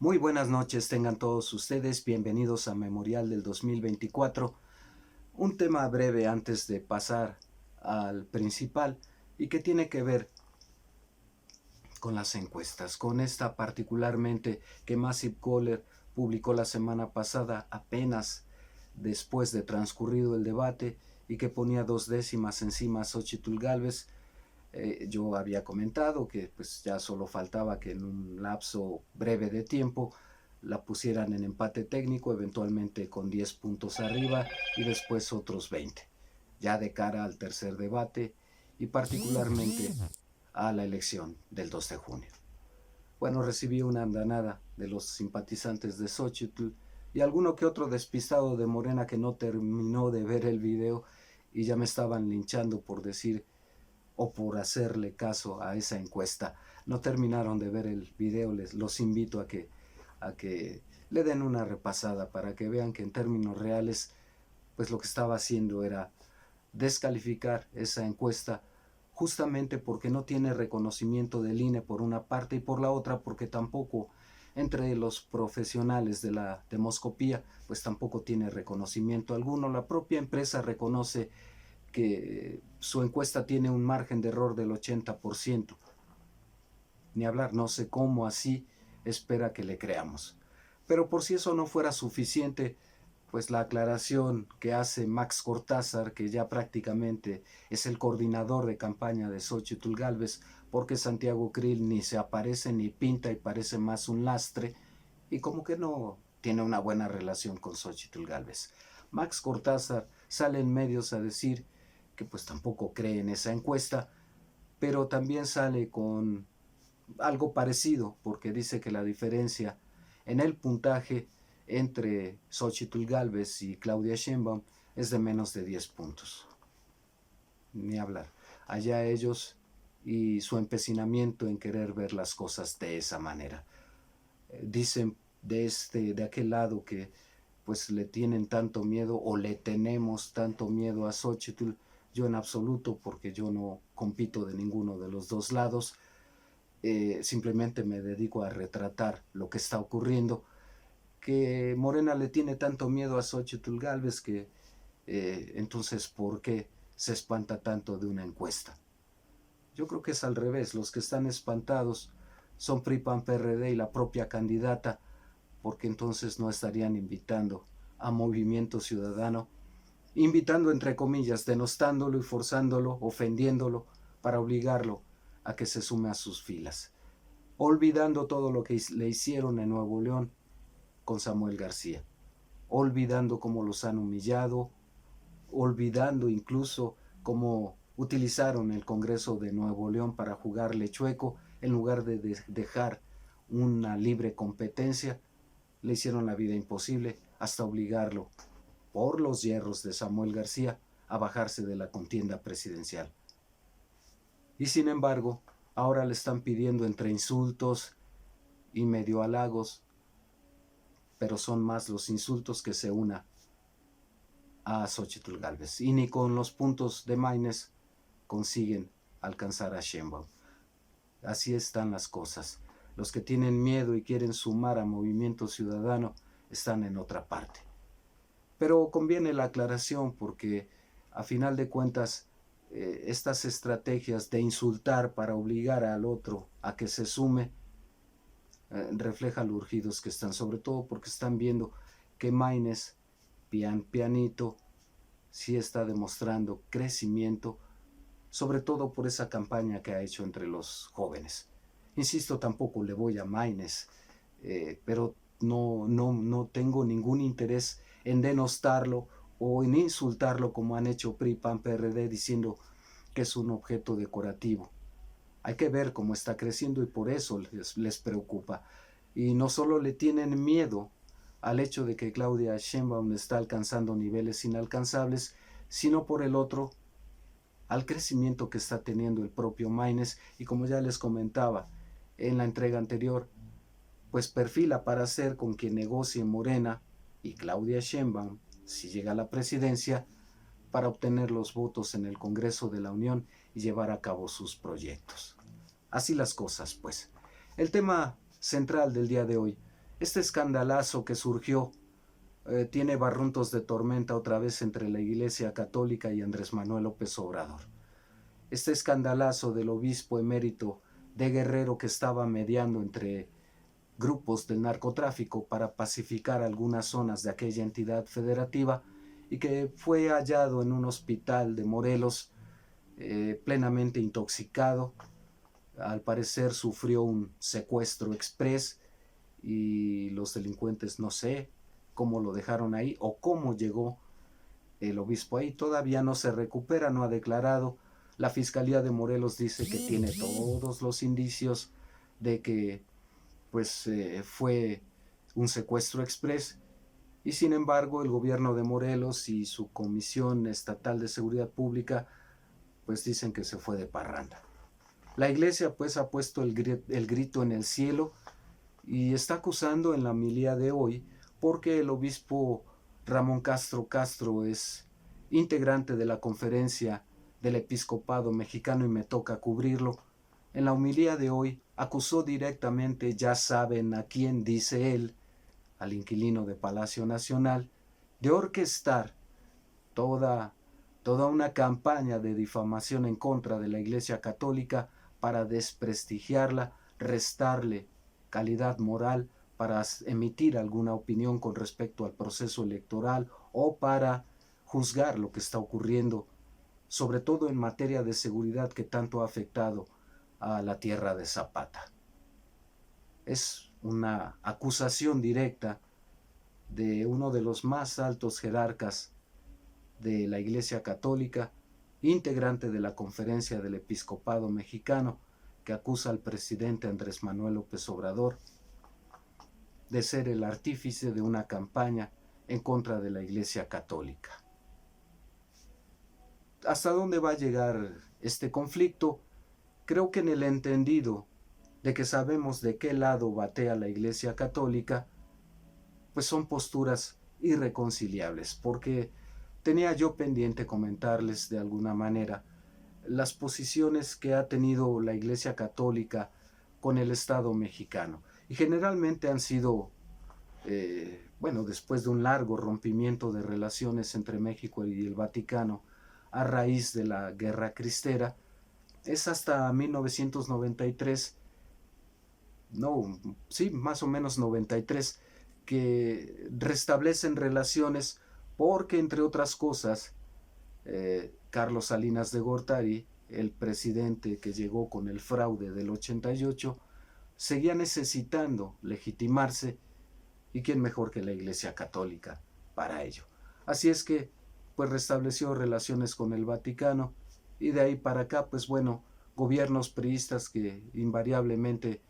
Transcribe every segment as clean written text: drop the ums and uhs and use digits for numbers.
Muy buenas noches tengan todos ustedes, bienvenidos a Memorial del 2024. Un tema breve antes de pasar al principal y que tiene que ver con las encuestas, con esta particularmente que Massive Caller publicó la semana pasada apenas después de transcurrido el debate y que ponía 2 décimas encima a Xochitl Gálvez. Yo había comentado que pues ya solo faltaba que en un lapso breve de tiempo la pusieran en empate técnico, eventualmente con 10 puntos arriba y después otros 20, ya de cara al tercer debate y particularmente a la elección del 2 de junio. Bueno, recibí una andanada de los simpatizantes de Xochitl y alguno que otro despistado de Morena que no terminó de ver el video y ya me estaban linchando por decir o por hacerle caso a esa encuesta. No terminaron de ver el video, los invito a que le den una repasada para que vean que en términos reales pues lo que estaba haciendo era descalificar esa encuesta justamente porque no tiene reconocimiento del INE por una parte y por la otra porque tampoco entre los profesionales de la demoscopía pues tampoco tiene reconocimiento alguno. La propia empresa reconoce que su encuesta tiene un margen de error del 80%. Ni hablar, no sé cómo así espera que le creamos. Pero por si eso no fuera suficiente, pues la aclaración que hace Max Cortázar, que ya prácticamente es el coordinador de campaña de Xochitl Gálvez, porque Santiago Krill ni se aparece ni pinta y parece más un lastre, y como que no tiene una buena relación con Xochitl Gálvez. Max Cortázar sale en medios a decir que pues tampoco cree en esa encuesta, pero también sale con algo parecido, porque dice que la diferencia en el puntaje entre Xochitl Gálvez y Claudia Sheinbaum es de menos de 10 puntos. Ni hablar. Allá ellos y su empecinamiento en querer ver las cosas de esa manera. Dicen de aquel lado que pues le tienen tanto miedo o le tenemos tanto miedo a Xochitl. Yo en absoluto, porque yo no compito de ninguno de los dos lados. Simplemente me dedico a retratar lo que está ocurriendo, que Morena le tiene tanto miedo a Xochitl Gálvez que entonces ¿por qué se espanta tanto de una encuesta? Yo creo que es al revés, los que están espantados son PRI, PAN, PRD y la propia candidata, porque entonces no estarían invitando a Movimiento Ciudadano, invitando entre comillas, denostándolo y forzándolo, ofendiéndolo, para obligarlo a que se sume a sus filas, olvidando todo lo que le hicieron en Nuevo León con Samuel García, olvidando cómo los han humillado, olvidando incluso cómo utilizaron el Congreso de Nuevo León para jugarle chueco en lugar de dejar una libre competencia. Le hicieron la vida imposible hasta obligarlo, por los hierros de Samuel García, a bajarse de la contienda presidencial. Y sin embargo, ahora le están pidiendo entre insultos y medio halagos, pero son más los insultos que se una a Xochitl Gálvez. Y ni con los puntos de Maynes consiguen alcanzar a Sheinbaum. Así están las cosas. Los que tienen miedo y quieren sumar a Movimiento Ciudadano están en otra parte. Pero conviene la aclaración porque a final de cuentas estas estrategias de insultar para obligar al otro a que se sume reflejan lo urgidos que están, sobre todo porque están viendo que Maynes, pianito, sí está demostrando crecimiento, sobre todo por esa campaña que ha hecho entre los jóvenes. Insisto, tampoco le voy a Maynes, pero no tengo ningún interés en denostarlo o en insultarlo como han hecho PRI, PAN, PRD, diciendo que es un objeto decorativo. Hay que ver cómo está creciendo y por eso les preocupa. Y no solo le tienen miedo al hecho de que Claudia Sheinbaum está alcanzando niveles inalcanzables, sino por el otro, al crecimiento que está teniendo el propio Maynes. Y como ya les comentaba en la entrega anterior, pues perfila para ser con quien negocie Morena y Claudia Sheinbaum, si llega a la presidencia, para obtener los votos en el Congreso de la Unión y llevar a cabo sus proyectos. Así las cosas, pues. El tema central del día de hoy Este escandalazo que surgió tiene barruntos de tormenta otra vez entre la Iglesia Católica y Andrés Manuel López Obrador. Este escandalazo del obispo emérito de Guerrero, que estaba mediando entre grupos del narcotráfico para pacificar algunas zonas de aquella entidad federativa, y que fue hallado en un hospital de Morelos plenamente intoxicado. Al parecer sufrió un secuestro express y los delincuentes, no sé cómo lo dejaron ahí o cómo llegó el obispo ahí. Todavía no se recupera, no ha declarado. La Fiscalía de Morelos dice que tiene todos los indicios de que fue un secuestro express, y sin embargo el gobierno de Morelos y su Comisión Estatal de Seguridad Pública pues dicen que se fue de parranda. La iglesia pues ha puesto el grito en el cielo y está acusando en la homilía de hoy, porque el obispo Ramón Castro Castro es integrante de la Conferencia del Episcopado Mexicano y me toca cubrirlo. En la homilía de hoy acusó directamente, ya saben a quién, dice él, al inquilino de Palacio Nacional, de orquestar toda una campaña de difamación en contra de la Iglesia Católica para desprestigiarla, restarle calidad moral, para emitir alguna opinión con respecto al proceso electoral o para juzgar lo que está ocurriendo, sobre todo en materia de seguridad que tanto ha afectado a la tierra de Zapata. Es una acusación directa de uno de los más altos jerarcas de la Iglesia Católica, integrante de la Conferencia del Episcopado Mexicano, que acusa al presidente Andrés Manuel López Obrador de ser el artífice de una campaña en contra de la Iglesia Católica. ¿Hasta dónde va a llegar este conflicto? Creo que en el entendido de que sabemos de qué lado batea la Iglesia Católica, pues son posturas irreconciliables, porque tenía yo pendiente comentarles de alguna manera las posiciones que ha tenido la Iglesia Católica con el Estado mexicano. Y generalmente han sido, después de un largo rompimiento de relaciones entre México y el Vaticano a raíz de la Guerra Cristera, es hasta 1993, más o menos 93, que restablecen relaciones porque, entre otras cosas, Carlos Salinas de Gortari, el presidente que llegó con el fraude del 88, seguía necesitando legitimarse, y quién mejor que la Iglesia Católica para ello. Así es que pues restableció relaciones con el Vaticano, y de ahí para acá gobiernos priistas que invariablemente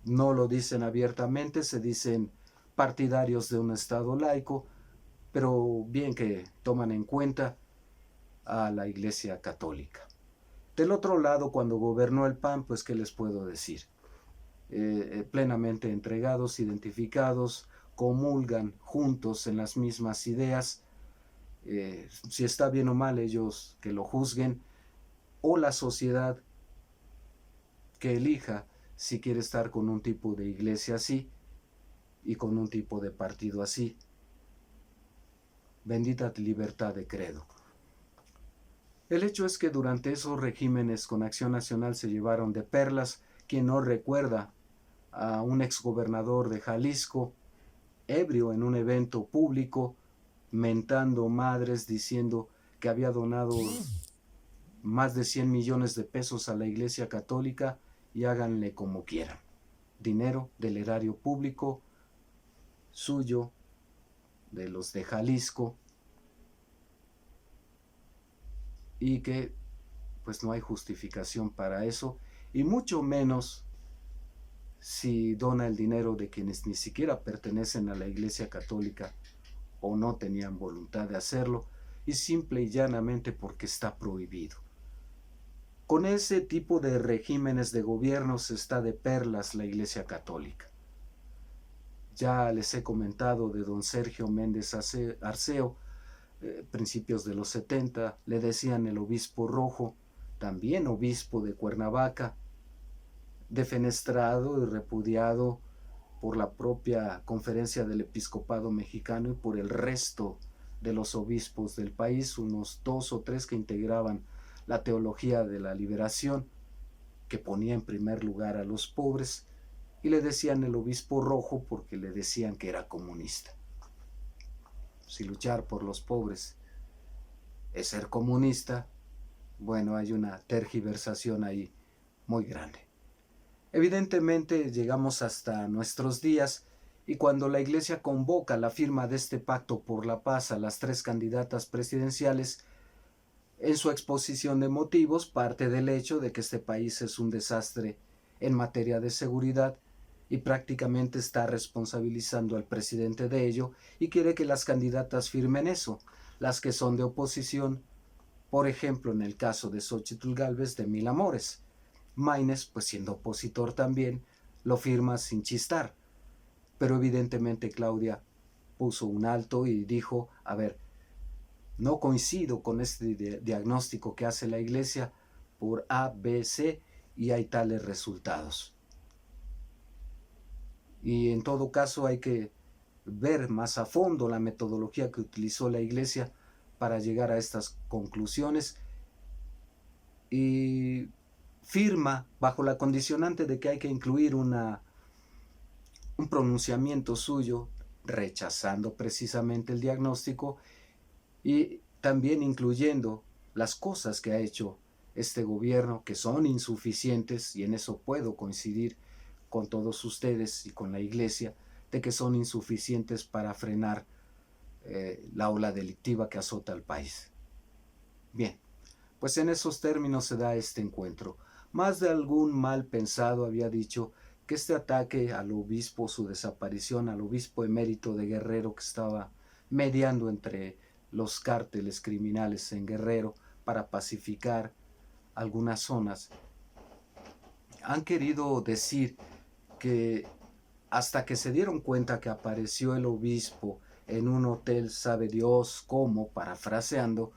no lo dicen abiertamente, se dicen partidarios de un Estado laico, pero bien que toman en cuenta a la Iglesia Católica. Del otro lado, cuando gobernó el PAN, pues ¿qué les puedo decir? Plenamente entregados, identificados, comulgan juntos en las mismas ideas. Si está bien o mal, ellos que lo juzguen, o la sociedad que elija si quiere estar con un tipo de iglesia así y con un tipo de partido así. Bendita libertad de credo. El hecho es que durante esos regímenes con Acción Nacional se llevaron de perlas. Quien no recuerda a un exgobernador de Jalisco ebrio en un evento público, mentando madres, diciendo que había donado más de 100 millones de pesos a la Iglesia Católica y háganle como quieran? Dinero del erario público, suyo, de los de Jalisco, y que pues no hay justificación para eso, y mucho menos si dona el dinero de quienes ni siquiera pertenecen a la Iglesia Católica o no tenían voluntad de hacerlo, y simple y llanamente porque está prohibido. Con ese tipo de regímenes de gobiernos está de perlas la Iglesia Católica. Ya les he comentado de don Sergio Méndez Arceo, principios de los 70, le decían el obispo rojo, también obispo de Cuernavaca, defenestrado y repudiado por la propia Conferencia del Episcopado Mexicano y por el resto de los obispos del país, unos 2 o 3 que integraban la teología de la liberación, que ponía en primer lugar a los pobres, y le decían el obispo rojo porque le decían que era comunista. Si luchar por los pobres es ser comunista, bueno, hay una tergiversación ahí muy grande. Evidentemente llegamos hasta nuestros días y cuando la Iglesia convoca la firma de este pacto por la paz a las 3 candidatas presidenciales, en su exposición de motivos parte del hecho de que este país es un desastre en materia de seguridad y prácticamente está responsabilizando al presidente de ello y quiere que las candidatas firmen eso, las que son de oposición, por ejemplo en el caso de Xóchitl Gálvez de Mil Amores. Maínez, pues siendo opositor también, lo firma sin chistar, pero evidentemente Claudia puso un alto y dijo, a ver, no coincido con este diagnóstico que hace la Iglesia por A, B, C y hay tales resultados. Y en todo caso hay que ver más a fondo la metodología que utilizó la Iglesia para llegar a estas conclusiones y firma bajo la condicionante de que hay que incluir un pronunciamiento suyo rechazando precisamente el diagnóstico y también incluyendo las cosas que ha hecho este gobierno que son insuficientes, y en eso puedo coincidir con todos ustedes y con la Iglesia, de que son insuficientes para frenar la ola delictiva que azota al país. Bien, pues en esos términos se da este encuentro. Más de algún mal pensado había dicho que este ataque al obispo, su desaparición, al obispo emérito de Guerrero que estaba mediando entre los cárteles criminales en Guerrero para pacificar algunas zonas, han querido decir que hasta que se dieron cuenta que apareció el obispo en un hotel sabe Dios cómo, parafraseando,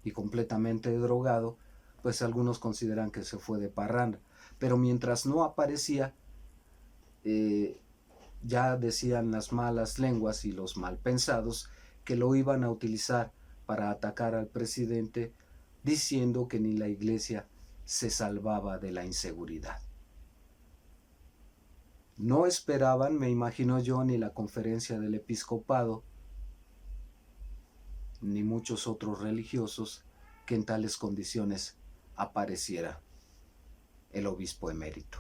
y completamente drogado, pues algunos consideran que se fue de parranda. Pero mientras no aparecía, ya decían las malas lenguas y los mal pensados que lo iban a utilizar para atacar al presidente, diciendo que ni la Iglesia se salvaba de la inseguridad. No esperaban, me imagino yo, ni la conferencia del episcopado, ni muchos otros religiosos, que en tales condiciones apareciera el obispo emérito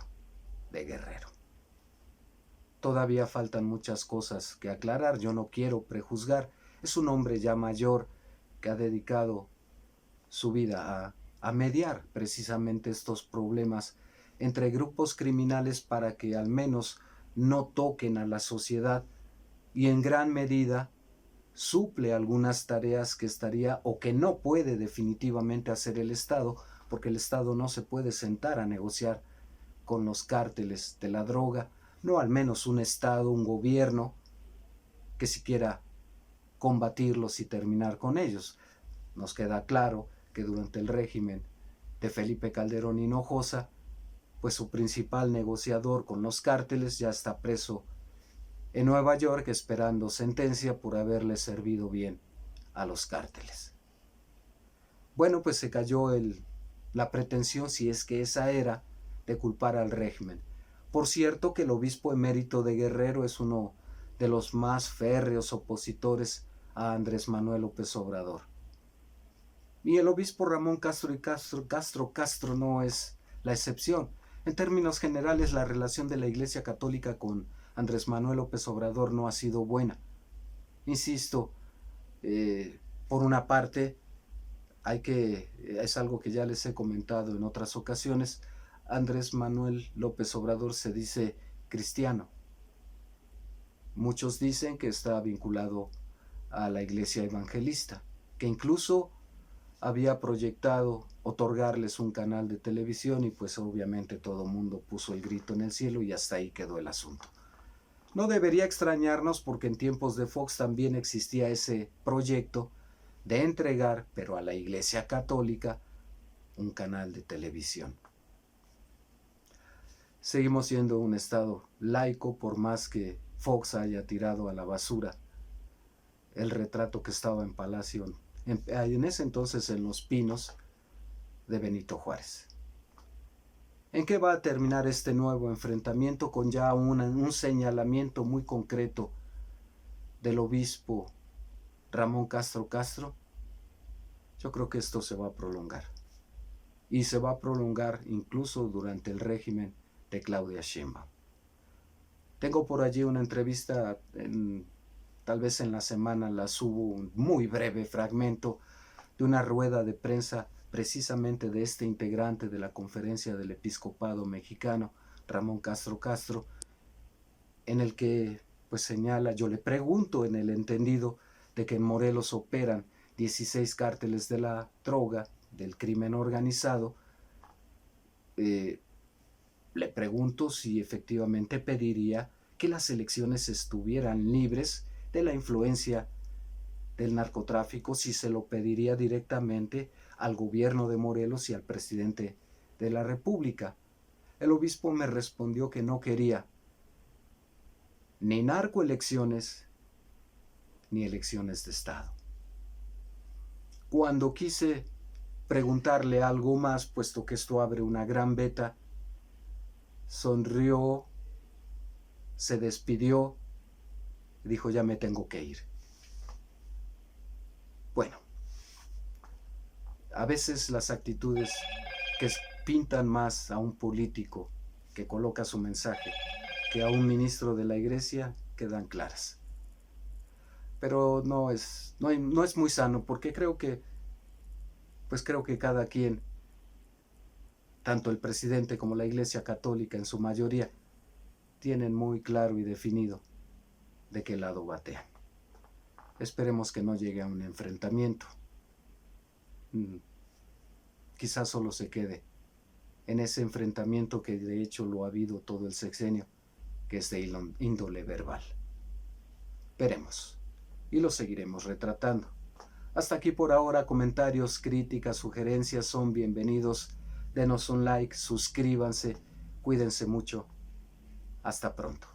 de Guerrero. Todavía faltan muchas cosas que aclarar, yo no quiero prejuzgar, es un hombre ya mayor que ha dedicado su vida a mediar precisamente estos problemas entre grupos criminales para que al menos no toquen a la sociedad y en gran medida suple algunas tareas que estaría o que no puede definitivamente hacer el Estado, porque el Estado no se puede sentar a negociar con los cárteles de la droga, no al menos un Estado, un gobierno que siquiera combatirlos y terminar con ellos. Nos queda claro que durante el régimen de Felipe Calderón Hinojosa, pues su principal negociador con los cárteles ya está preso en Nueva York esperando sentencia por haberle servido bien a los cárteles. Bueno, pues se cayó la pretensión, si es que esa era, de culpar al régimen. Por cierto que el obispo emérito de Guerrero es uno de los más férreos opositores a Andrés Manuel López Obrador. Y el obispo Ramón Castro no es la excepción. En términos generales, la relación de la Iglesia Católica con Andrés Manuel López Obrador no ha sido buena. Insisto, por una parte, es algo que ya les he comentado en otras ocasiones, Andrés Manuel López Obrador se dice cristiano. Muchos dicen que está vinculado a la Iglesia Evangelista, que incluso había proyectado otorgarles un canal de televisión y pues obviamente todo el mundo puso el grito en el cielo y hasta ahí quedó el asunto. No debería extrañarnos porque en tiempos de Fox también existía ese proyecto de entregar, pero a la Iglesia Católica, un canal de televisión. Seguimos siendo un Estado laico, por más que Fox haya tirado a la basura el retrato que estaba en Palacio, en ese entonces en Los Pinos, de Benito Juárez. ¿En qué va a terminar este nuevo enfrentamiento con ya un señalamiento muy concreto del obispo Ramón Castro Castro? Yo creo que esto se va a prolongar. Y se va a prolongar incluso durante el régimen de Claudia Sheinbaum. Tengo por allí una entrevista, tal vez en la semana la subo, un muy breve fragmento de una rueda de prensa precisamente de este integrante de la Conferencia del Episcopado Mexicano, Ramón Castro Castro, en el que pues señala, yo le pregunto en el entendido de que en Morelos operan 16 cárteles de la droga, del crimen organizado, le pregunto si efectivamente pediría que las elecciones estuvieran libres de la influencia del narcotráfico, si se lo pediría directamente al gobierno de Morelos y al presidente de la República. El obispo me respondió que no quería ni narcoelecciones ni elecciones de Estado. Cuando quise preguntarle algo más, puesto que esto abre una gran veta, sonrió, se despidió y dijo, ya me tengo que ir. Bueno, a veces las actitudes que pintan más a un político que coloca su mensaje que a un ministro de la iglesia quedan claras. Pero no es muy sano, porque creo que cada quien, tanto el presidente como la Iglesia Católica en su mayoría, tienen muy claro y definido de qué lado batean. Esperemos que no llegue a un enfrentamiento. Quizás solo se quede en ese enfrentamiento que de hecho lo ha habido todo el sexenio, que es de índole verbal. Veremos y lo seguiremos retratando. Hasta aquí por ahora. Comentarios, críticas, sugerencias son bienvenidos. Denos un like, suscríbanse, cuídense mucho. Hasta pronto.